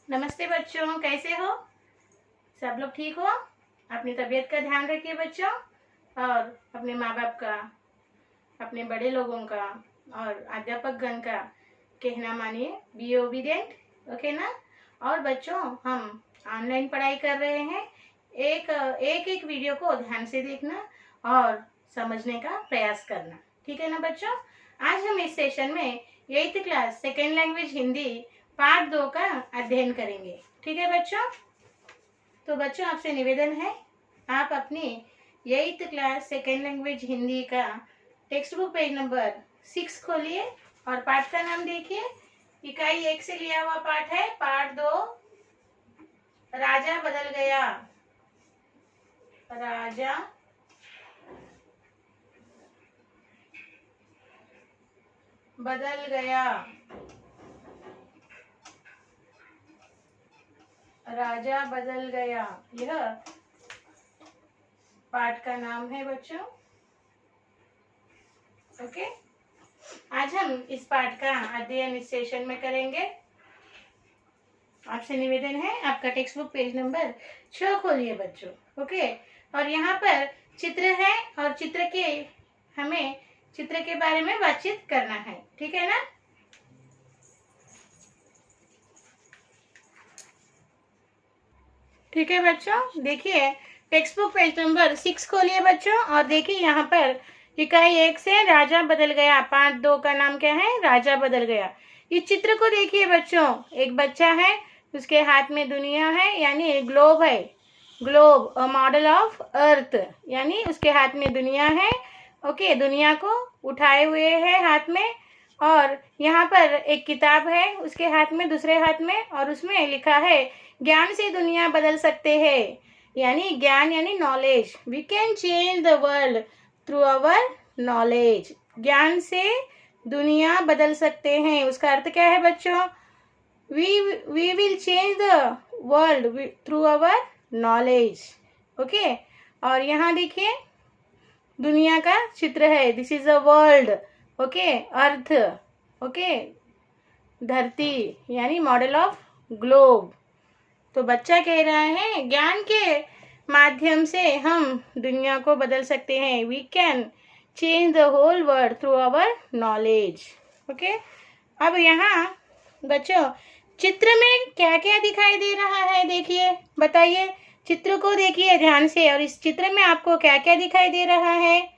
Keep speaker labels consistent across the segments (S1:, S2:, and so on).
S1: नमस्ते बच्चों, कैसे हो? सब लोग ठीक हो? अपनी तबीयत का ध्यान रखिए बच्चों, और अपने माँ बाप का, अपने बड़े लोगों का और अध्यापक गण का कहना मानिए। बी ओबीडियंट, ओके ना? और बच्चों, हम ऑनलाइन पढ़ाई कर रहे हैं। एक एक वीडियो को ध्यान से देखना और समझने का प्रयास करना, ठीक है ना बच्चों? आज हम इस सेशन में 8th class second language Hindi part 2 का अध्ययन करेंगे, ठीक है बच्चों? तो बच्चों, आपसे निवेदन है, आप अपनी 8th class second language Hindi का टेक्स्ट बुक पेज नंबर 6 खोलिए और पाठ का नाम देखिए। इकाई 1 से लिया हुआ पाठ है, पाठ 2, राजा बदल गया। राजा बदल गया। राजा बदल गया, यह पाठ का नाम है बच्चों। ओके, आज हम इस पाठ का अध्ययन इस सेशन में करेंगे। आपसे निवेदन है, आपका टेक्स्ट बुक पेज नंबर 6 खोलिए बच्चों। ओके, और यहाँ पर चित्र है और हमें चित्र के बारे में बातचीत करना है, ठीक है ना? ठीक है बच्चों, देखिए टेक्स्ट बुक पेज नंबर 6 खोलिए बच्चों और देखिए यहाँ पर इकाई 1 से राजा बदल गया, पार्ट 2 का नाम क्या है? राजा बदल गया। इस चित्र को देखिए बच्चों, एक बच्चा है, उसके हाथ में दुनिया है, यानी ग्लोब है। Globe, a model of earth, यानी उसके हाथ में दुनिया है। ओके, दुनिया को उठाए हुए है हाथ में, और यहाँ पर एक किताब है उसके हाथ में, दूसरे हाथ में, और उसमें लिखा है ज्ञान से दुनिया बदल सकते हैं, यानी ज्ञान यानी knowledge. We can change the world through our knowledge. ज्ञान से दुनिया बदल सकते हैं, उसका अर्थ क्या है बच्चों? We will change the world through our knowledge. Okay, और यहाँ देखिए दुनिया का चित्र है, this is a world. Okay, earth, okay, धरती यानी मॉडल ऑफ ग्लोब। तो बच्चा कह रहा है ज्ञान के माध्यम से हम दुनिया को बदल सकते हैं। We can change the whole world through our knowledge. Okay, अब यहाँ बच्चों चित्र में क्या क्या दिखाई दे रहा है, देखिए, बताइए। चित्र को देखिए ध्यान से, और इस चित्र में आपको क्या क्या दिखाई दे रहा है,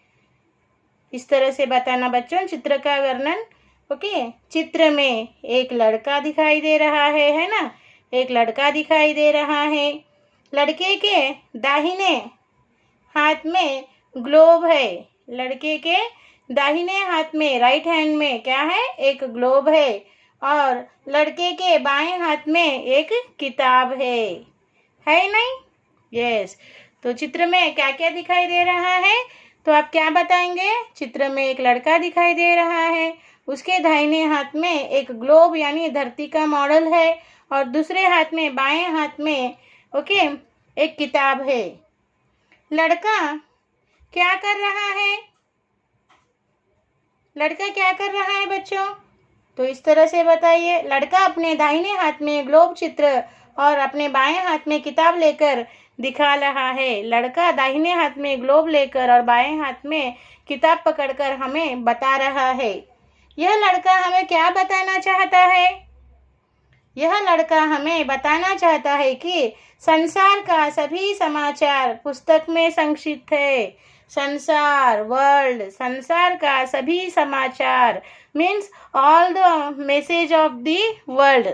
S1: इस तरह से बताना बच्चों चित्र का वर्णन। ओके, चित्र में एक लड़का दिखाई दे रहा है ना? एक लड़का दिखाई दे रहा है। लड़के के दाहिने हाथ में ग्लोब है। लड़के के दाहिने हाथ में, राइट हैंड में क्या है? एक ग्लोब है। और लड़के के बाएं हाथ में एक किताब है नहीं? यस। तो चित्र में क्या क्या दिखाई दे रहा है, तो आप क्या बताएंगे? चित्र में एक लड़का दिखाई दे रहा है, उसके दाहिने हाथ में एक ग्लोब यानी धरती का मॉडल है, और दूसरे हाथ में, बाएं हाथ में, ओके, एक किताब है। लड़का क्या कर रहा है? लड़का क्या कर रहा है बच्चों? तो इस तरह से बताइए। लड़का अपने दाहिने हाथ में ग्लोब चित्र और अपने बाएं हाथ में किताब लेकर दिखा रहा है। लड़का दाहिने हाथ में ग्लोब लेकर और बाएं हाथ में किताब पकड़कर हमें बता रहा है। यह लड़का हमें क्या बताना चाहता है? यह लड़का हमें बताना चाहता है कि संसार का सभी समाचार पुस्तक में संक्षिप्त है। संसार, वर्ल्ड, संसार का सभी समाचार means all the message of the world.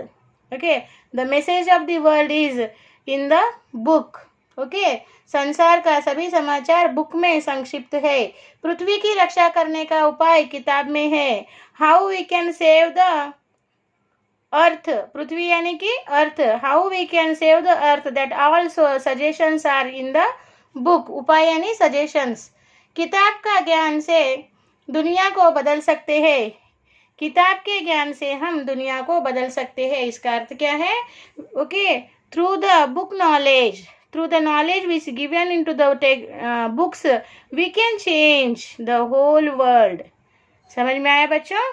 S1: Okay, the message of the world is in the book. Okay, संसार का सभी समाचार बुक में संक्षिप्त है। पृथ्वी की रक्षा करने का उपाय किताब में है। How we can save the अर्थ, पृथ्वी यानी कि earth, how we can save the earth, that all suggestions are in the book. उपाय यानी सजेशंस। किताब का ज्ञान से दुनिया को बदल सकते हैं। किताब के ज्ञान से हम दुनिया को बदल सकते हैं, इसका अर्थ क्या है? Okay, through the book knowledge, through the knowledge which given in to the books we can change the whole world. समझ में आया बच्चों?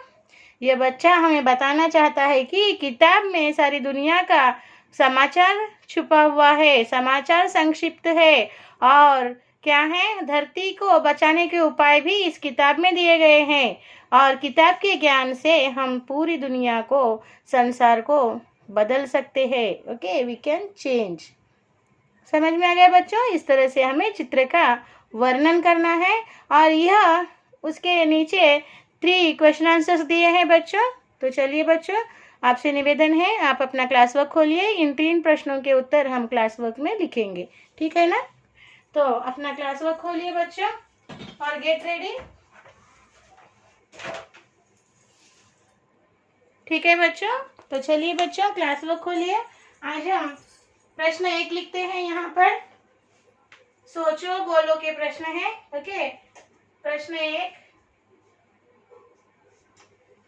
S1: यह बच्चा हमें बताना चाहता है कि किताब में सारी दुनिया का समाचार छुपा हुआ है, समाचार संक्षिप्त है और क्या है, धरती को बचाने के उपाय भी इस किताब में दिए गए हैं और किताब के ज्ञान से हम पूरी दुनिया को, संसार को बदल सकते हैं। Okay, we can change. समझ में आ गया बच्चों? इस तरह से हमें चित्र का वर्णन करना है और यह उसके नीचे 3 क्वेश्चन आंसर्स दिए हैं बच्चों। तो चलिए बच्चों, आपसे निवेदन है, आप अपना क्लास वर्क खोलिए। इन 3 प्रश्नों के उत्तर हम क्लास वर्क में लिखेंगे, ठीक है ना? तो अपना क्लास वर्क खोलिए बच्चों और गेट रेडी। ठीक है बच्चों, तो चलिए बच्चों क्लास वर्क खोलिए। आज हम प्रश्न 1 लिखते हैं। यहाँ पर सोचो बोलो के प्रश्न है। ओके, प्रश्न 1,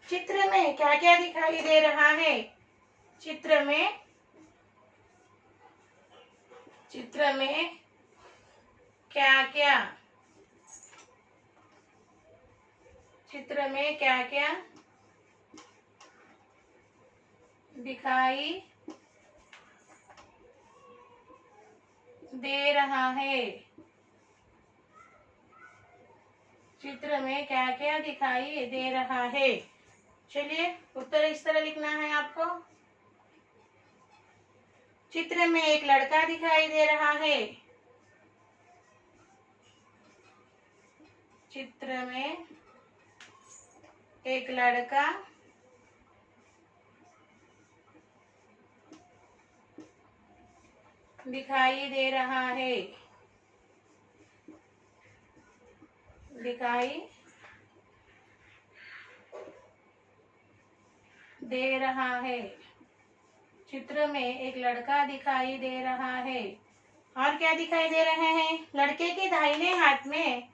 S1: चित्र में क्या क्या दिखाई दे रहा है? चित्र में क्या क्या, चित्र में क्या क्या दिखाई दे रहा है? चित्र में क्या क्या दिखाई दे रहा है? चलिए उत्तर इस तरह लिखना है आपको। चित्र में एक लड़का दिखाई दे रहा है। चित्र में एक लड़का दिखाई दे रहा है। दिखाई दे रहा है। चित्र में एक लड़का दिखाई दे रहा है। और क्या दिखाई दे रहे हैं? लड़के के दाहिने हाथ में,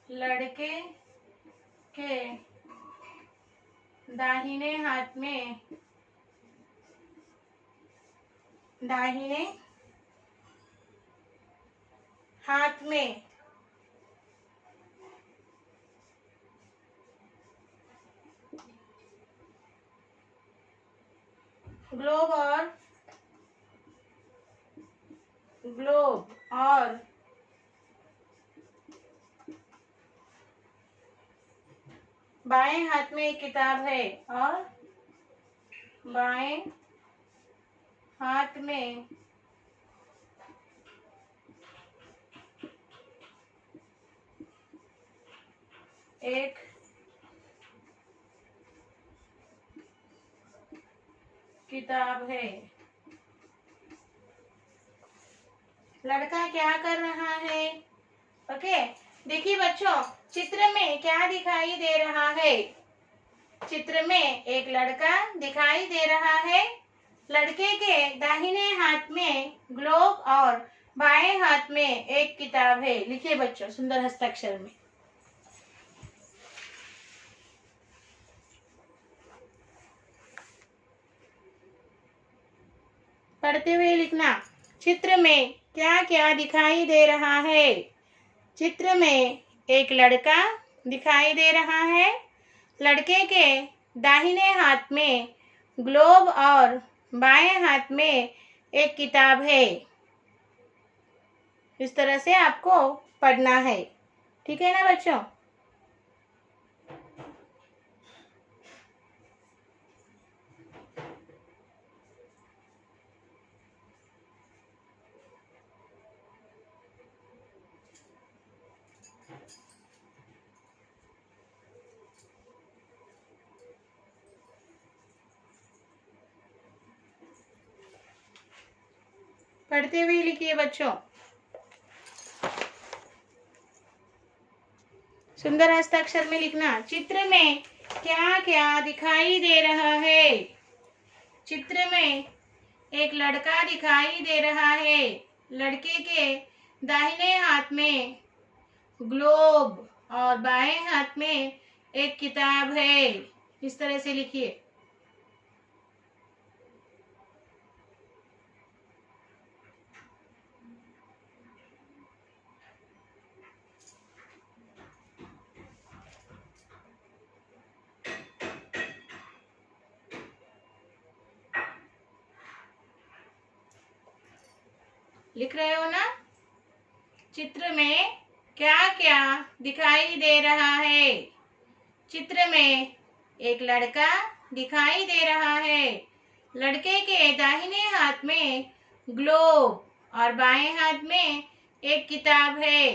S1: लड़के के दाहिने हाथ में, दाहिने हाथ में ग्लोब और बाएं हाथ में एक किताब है। और बाएं हाथ में एक किताब है। लड़का क्या कर रहा है? ओके, देखिए बच्चों, चित्र में क्या दिखाई दे रहा है? चित्र में एक लड़का दिखाई दे रहा है। लड़के के दाहिने हाथ में ग्लोब और बाएं हाथ में एक किताब है। लिखिए बच्चों सुंदर हस्ताक्षर में। पढ़ते हुए लिखना। चित्र में क्या क्या दिखाई दे रहा है? चित्र में एक लड़का दिखाई दे रहा है। लड़के के दाहिने हाथ में ग्लोब और बाएं हाथ में एक किताब है। इस तरह से आपको पढ़ना है, ठीक है ना बच्चों? पढ़ते हुए लिखिए बच्चों। सुंदर हस्ताक्षर में लिखना। चित्र में क्या क्या दिखाई दे रहा है? चित्र में एक लड़का दिखाई दे रहा है। लड़के के दाहिने हाथ में ग्लोब और बाएं हाथ में एक किताब है। इस तरह से लिखिए। लिख रहे हो ना? चित्र में क्या क्या दिखाई दे रहा है? चित्र में एक लड़का दिखाई दे रहा है। लड़के के दाहिने हाथ में ग्लोब और बाएं हाथ में एक किताब है।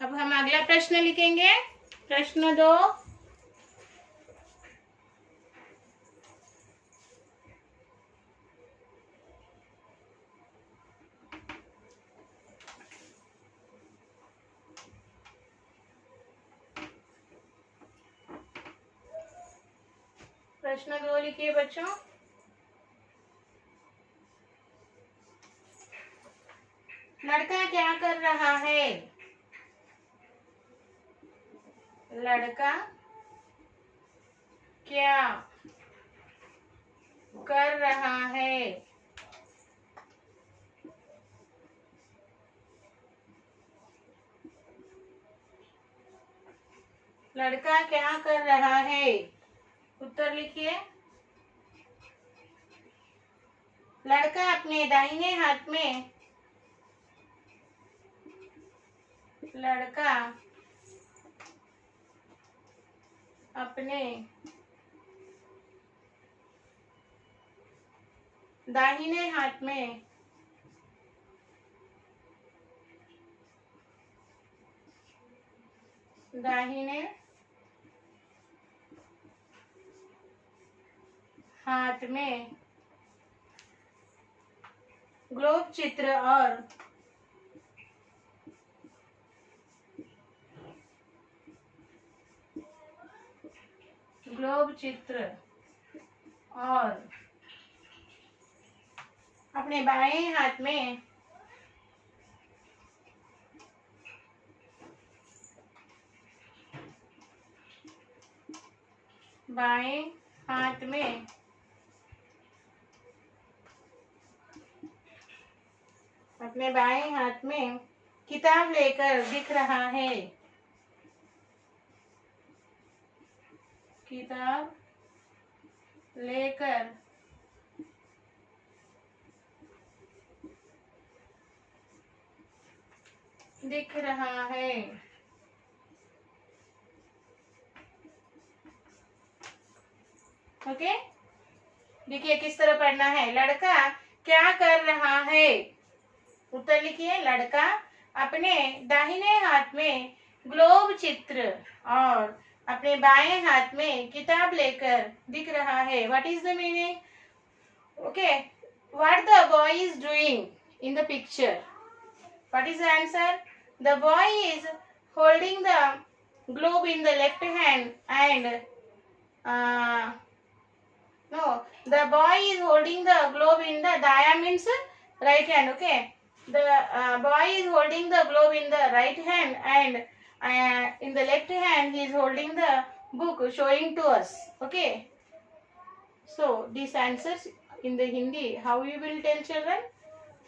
S1: अब हम अगला प्रश्न लिखेंगे। प्रश्न 2। प्रश्न 2 लिखिए बच्चों। लड़का क्या कर रहा है? लड़का क्या कर रहा है? लड़का क्या कर रहा है? उत्तर लिखिए। लड़का अपने दाहिने हाथ में लड़का अपने दाहिने हाथ में दाहिने हाथ में ग्लोब चित्र और ग्लोब चित्र और अपने बाएं हाथ में बाएं हाथ में अपने बाएं हाथ में किताब लेकर दिख रहा है। किताब लेकर दिख रहा है। ओके, देखिए किस तरह पढ़ना है। लड़का क्या कर रहा है? उत्तर लिखिए। लड़का अपने दाहिने हाथ में ग्लोब चित्र और अपने बाएं हाथ में किताब लेकर दिख रहा है। What is the meaning? Okay, what the boy is doing in the picture? What is the answer? The boy is holding the globe in the left hand and no, the boy is holding the globe in the daya means right hand. Okay, the boy is holding the globe in the right hand and in the left hand he is holding the book showing to us. Okay, so these answers in the Hindi, how you will tell children?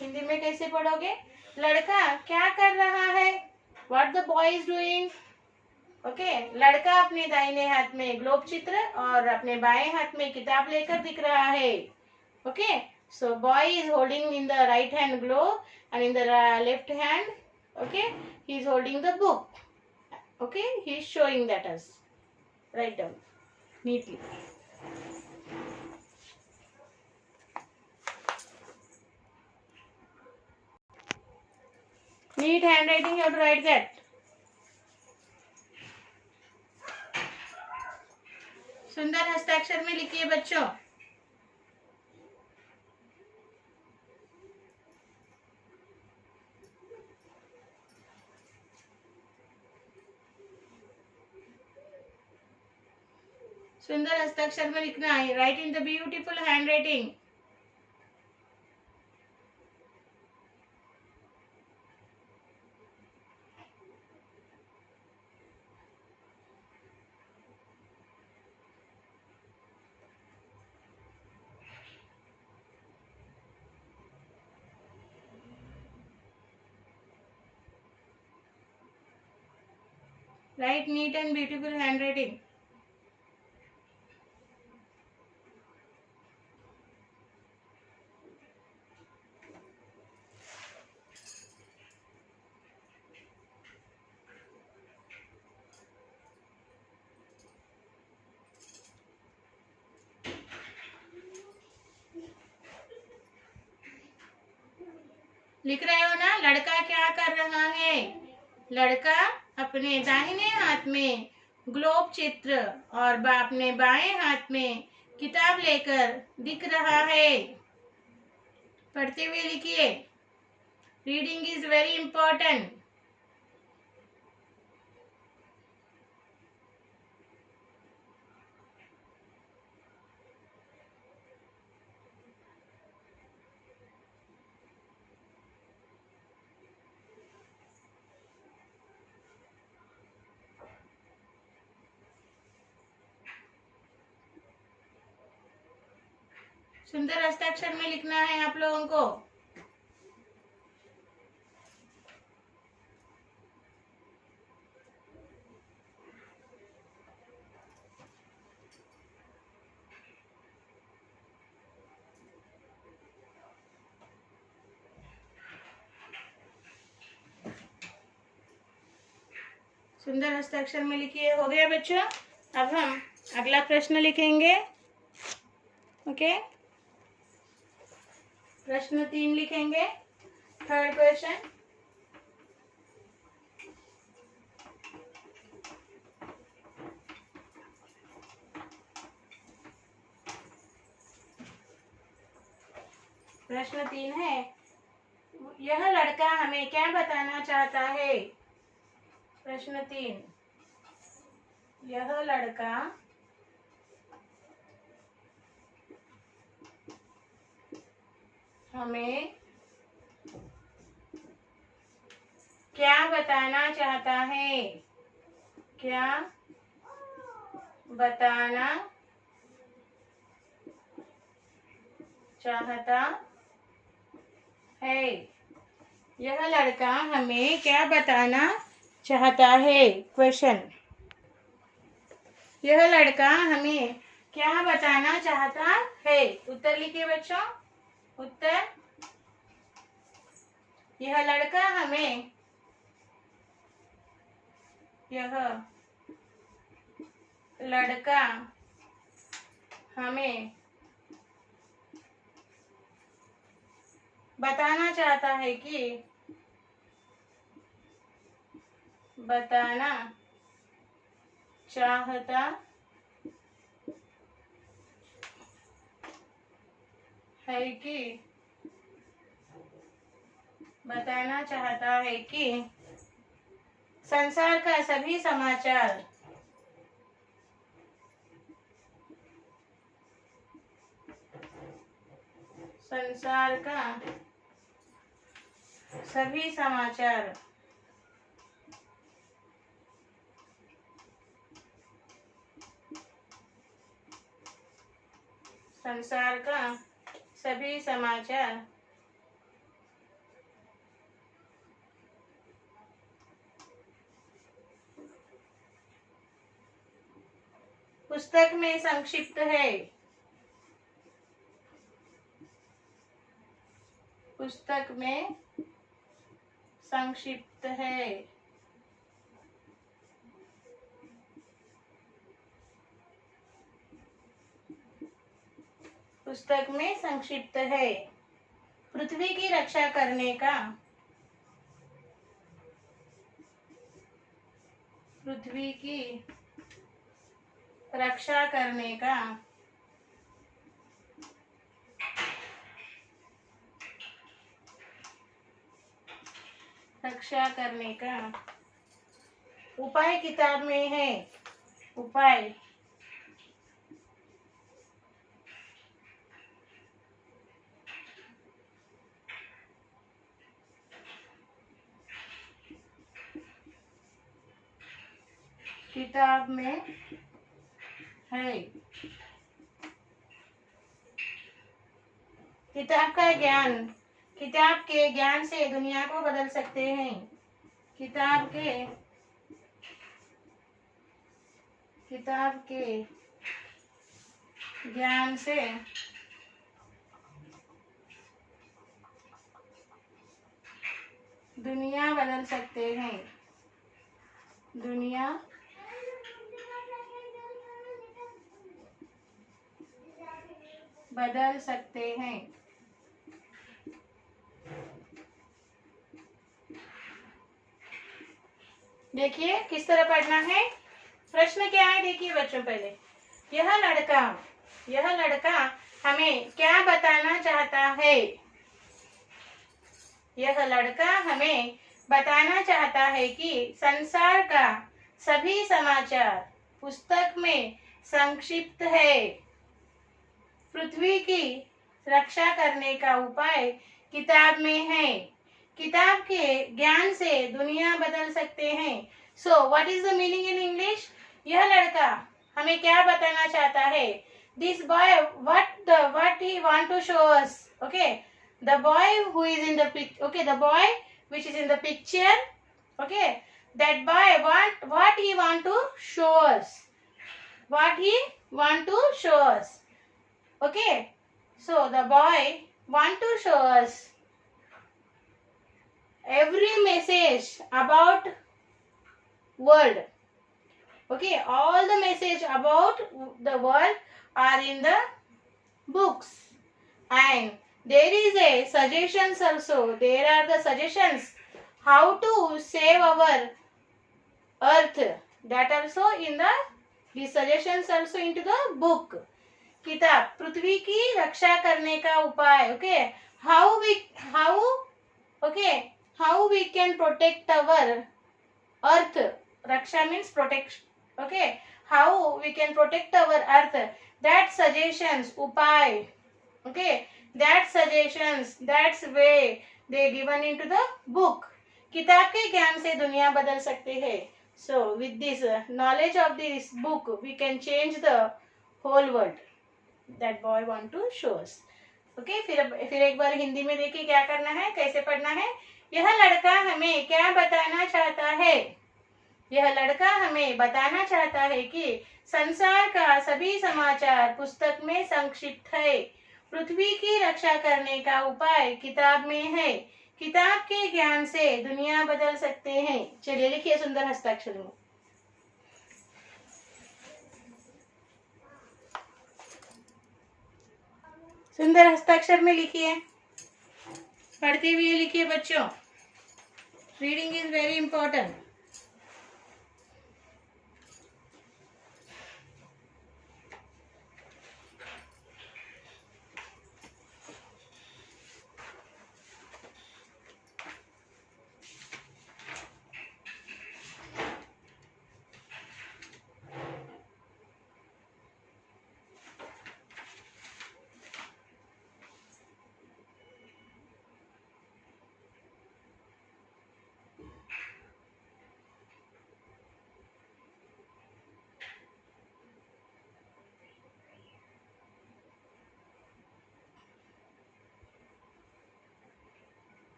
S1: Hindi में कैसे पढ़ोगे? लड़का क्या कर रहा है? What the boy is doing? Okay, लड़का अपने दाहिने हाथ में ग्लोब चित्र और अपने बाएं हाथ में किताब लेकर दिख रहा है। Okay, so boy is holding in the right hand globe and in the left hand okay he is holding the book. Okay, he is showing that us. Write down neatly. Neat handwriting, you have to write that. सुंदर हस्ताक्षर में लिखिए बच्चों। सुंदर हस्ताक्षर में लिखना है। Right in the beautiful handwriting. Write neat and beautiful handwriting. लिख रहे हो ना? लड़का क्या कर रहा है? लड़का अपने दाहिने हाथ में ग्लोब चित्र और अपने बाएं हाथ में किताब लेकर दिख रहा है। पढ़ते हुए लिखिए। Reading is very important. सुंदर हस्ताक्षर में लिखना है आप लोगों को। सुंदर हस्ताक्षर में लिखिए। हो गया बच्चों? अब हम अगला प्रश्न लिखेंगे। ओके, प्रश्न 3 लिखेंगे। Third question. प्रश्न 3 है, यह लड़का हमें क्या बताना चाहता है? प्रश्न 3, यह लड़का हमें क्या बताना चाहता है? क्या बताना चाहता है? यह लड़का हमें क्या बताना चाहता है? क्वेश्चन, यह लड़का हमें क्या बताना चाहता है? उत्तर लिखिए बच्चों। उत्तर, यह लड़का हमें बताना चाहता है कि बताना चाहता है कि बताना चाहता है कि संसार का सभी समाचार संसार का सभी समाचार संसार का सभी समाचार पुस्तक में संक्षिप्त है। पुस्तक में संक्षिप्त है। पुस्तक में संक्षिप्त है। पृथ्वी की रक्षा करने का पृथ्वी की रक्षा करने का उपाय किताब में है। उपाय किताब में है। किताब के ज्ञान से दुनिया को बदल सकते हैं। किताब के किताब के ज्ञान से दुनिया बदल सकते हैं। दुनिया बदल सकते हैं। देखिए किस तरह पढ़ना है। प्रश्न क्या है देखिए बच्चों, पहले यह लड़का हमें क्या बताना चाहता है। यह लड़का हमें बताना चाहता है कि संसार का सभी समाचार पुस्तक में संक्षिप्त है। पृथ्वी की रक्षा करने का उपाय किताब में है। किताब के ज्ञान से दुनिया बदल सकते हैं। So what is the meaning in English? यह लड़का हमें क्या बताना चाहता है? This boy what he want to show us? Okay, the boy who is in the the boy which is in the picture, okay, that boy what he want to show us, what he want to show us. Okay, so the boy want to show us every message about world. Okay, all the message about the world are in the books, and there is a suggestions also. There are the suggestions how to save our earth, that also in the suggestions also into the book. किताब पृथ्वी की रक्षा करने का उपाय. Okay, how we can protect our earth. Raksha means protection. Okay, how we can protect our earth, that suggestions, upay. Okay, that suggestions, that's way they given into the book. किताब के ज्ञान से दुनिया बदल सकते हैं. So with this knowledge of this book we can change the whole world. That boy want to show us. Okay, फिर एक बार हिंदी में देखिए क्या करना है, कैसे पढ़ना है. यह लड़का हमें क्या बताना चाहता है? यह लड़का हमें बताना चाहता है कि संसार का सभी समाचार पुस्तक में संक्षिप्त है. पृथ्वी की रक्षा करने का उपाय किताब में है. किताब के ज्ञान से दुनिया बदल सकते हैं. चलिए लिखिए सुंदर हस्ताक्षर में. सुंदर हस्ताक्षर में लिखिए, पढ़ते हुए लिखिए बच्चों. Reading is very important.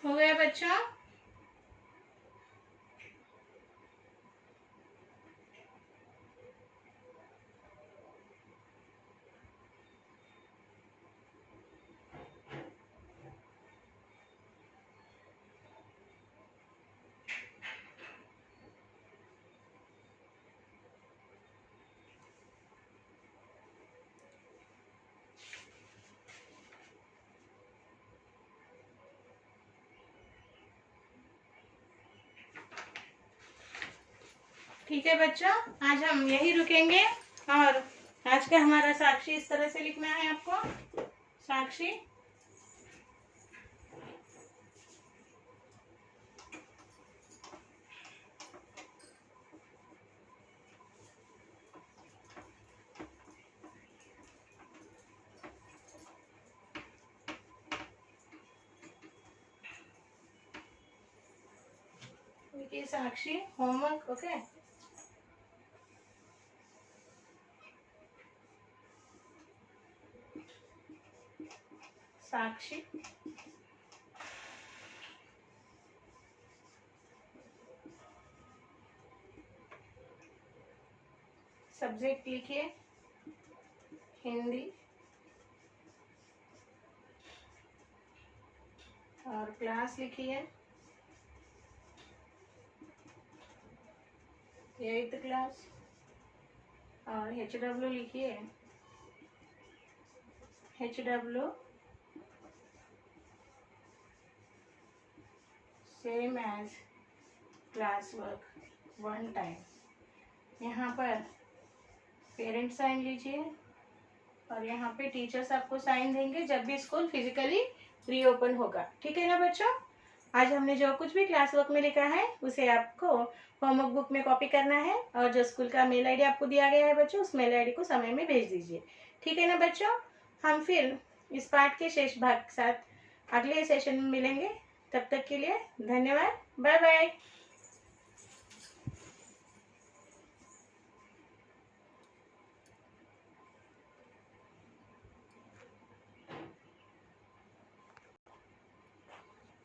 S1: हो गया बच्चों? ठीक है बच्चों, आज हम यही रुकेंगे और आज का हमारा साक्षी इस तरह से लिखना है आपको। साक्षी देखिए, साक्षी होमवर्क। ओके, साक्षी सब्जेक्ट लिखिए हिंदी और क्लास लिखिए 8th क्लास और HW लिखिए HW same as class work 1 time. यहाँ पर पेरेंट साइन लीजिए और यहाँ पे टीचर्स आपको साइन देंगे जब भी स्कूल फिजिकली रीओपन होगा। ठीक है ना बच्चों? आज हमने जो कुछ भी क्लास वर्क में लिखा है उसे आपको होमवर्क बुक में कॉपी करना है और जो स्कूल का मेल आईडी आपको दिया गया है बच्चों, उस मेल आईडी को समय में भेज दीजिए। ठीक है ना बच्चों? हम फिर इस पाठ के शेष भाग के साथ अगले सेशन में मिलेंगे। तब तक के लिए धन्यवाद। Bye bye.